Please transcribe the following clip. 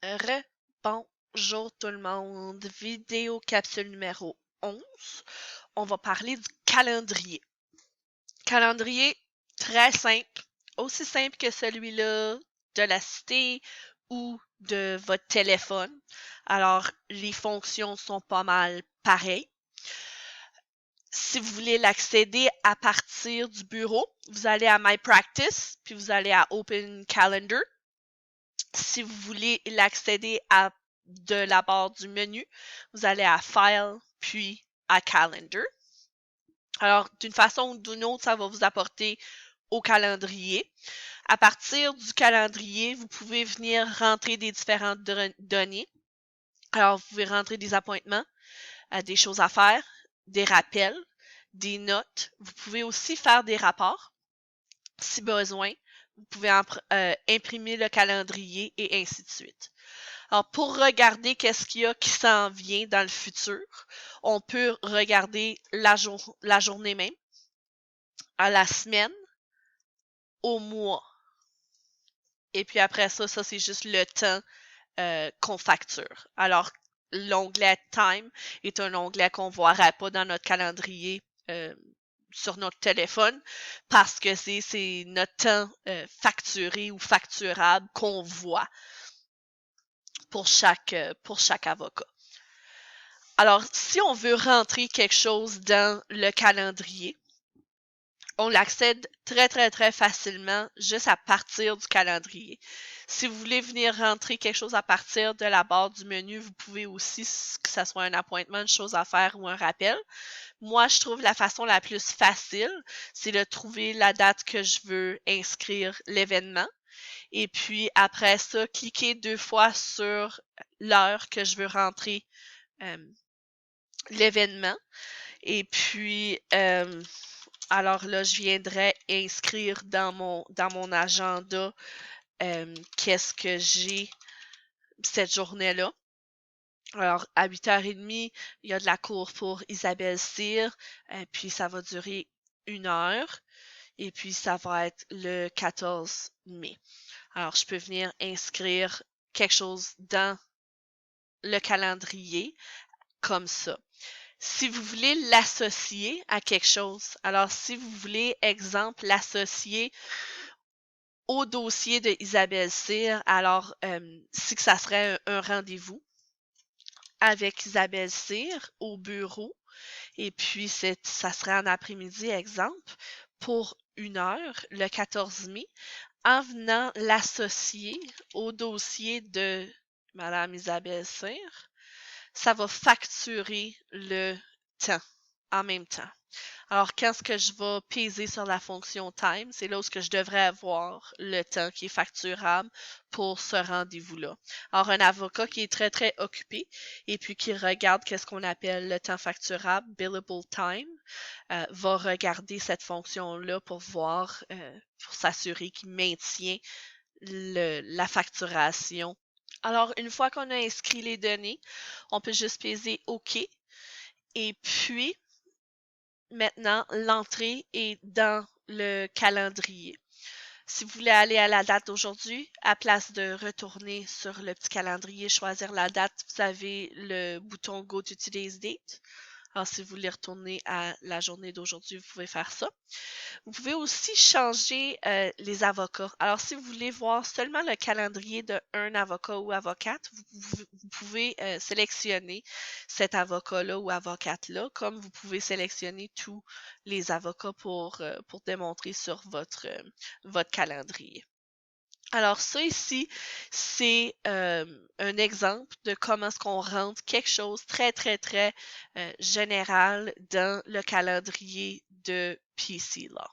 Bonjour tout le monde, vidéo capsule numéro 11. On va parler du calendrier. Calendrier très simple, aussi simple que celui-là de la cité ou de votre téléphone. Alors, les fonctions sont pas mal pareilles. Si vous voulez l'accéder à partir du bureau, vous allez à My Practice, puis vous allez à Open Calendar. Si vous voulez l'accéder de la barre du menu, vous allez à File, puis à Calendar. Alors, d'une façon ou d'une autre, ça va vous apporter au calendrier. À partir du calendrier, vous pouvez venir rentrer des différentes données. Alors, vous pouvez rentrer des appointements, des choses à faire, des rappels, des notes. Vous pouvez aussi faire des rapports si besoin. Vous pouvez imprimer le calendrier et ainsi de suite. Alors, pour regarder qu'est-ce qu'il y a qui s'en vient dans le futur, on peut regarder la journée même, à la semaine, au mois. Et puis après ça, c'est juste le temps qu'on facture. Alors, l'onglet Time est un onglet qu'on ne verra pas dans notre calendrier sur notre téléphone parce que c'est notre temps facturé ou facturable qu'on voit pour chaque avocat. Alors, si on veut rentrer quelque chose dans le calendrier, on l'accède très facilement juste à partir du calendrier. Si vous voulez venir rentrer quelque chose à partir de la barre du menu, vous pouvez aussi, que ce soit un appointement, une chose à faire ou un rappel. Moi, je trouve la façon la plus facile, c'est de trouver la date que je veux inscrire l'événement. Et puis, après ça, cliquer 2 fois sur l'heure que je veux rentrer l'événement. Et puis, alors là, je viendrai inscrire dans mon agenda qu'est-ce que j'ai cette journée-là. Alors, à 8h30, il y a de la cour pour Isabelle Cyr, puis ça va durer 1 heure, et puis ça va être le 14 mai. Alors, je peux venir inscrire quelque chose dans le calendrier comme ça. Si vous voulez l'associer à quelque chose, alors si vous voulez, exemple, l'associer au dossier de Isabelle Cyr, alors si que ça serait un rendez-vous avec Isabelle Cyr au bureau, et puis ça serait en après-midi, exemple, pour 1 heure, le 14 mai, en venant l'associer au dossier de Madame Isabelle Cyr, ça va facturer le temps en même temps. Alors, quand ce que je vais peser sur la fonction time, c'est là où ce que je devrais avoir le temps qui est facturable pour ce rendez-vous-là. Alors, un avocat qui est très occupé et puis qui regarde qu'est-ce qu'on appelle le temps facturable, billable time, va regarder cette fonction-là pour voir, pour s'assurer qu'il maintient la facturation. Alors, une fois qu'on a inscrit les données, on peut juste peser OK. Et puis, maintenant, l'entrée est dans le calendrier. Si vous voulez aller à la date d'aujourd'hui, à place de retourner sur le petit calendrier, choisir la date, vous avez le bouton Go to Today's Date. Alors, si vous voulez retourner à la journée d'aujourd'hui, vous pouvez faire ça. Vous pouvez aussi changer les avocats. Alors, si vous voulez voir seulement le calendrier d'un avocat ou avocate, vous pouvez sélectionner cet avocat-là ou avocate-là, comme vous pouvez sélectionner tous les avocats pour démontrer sur votre calendrier. Alors ça ici, c'est un exemple de comment est-ce qu'on rentre quelque chose très général dans le calendrier de PC Law.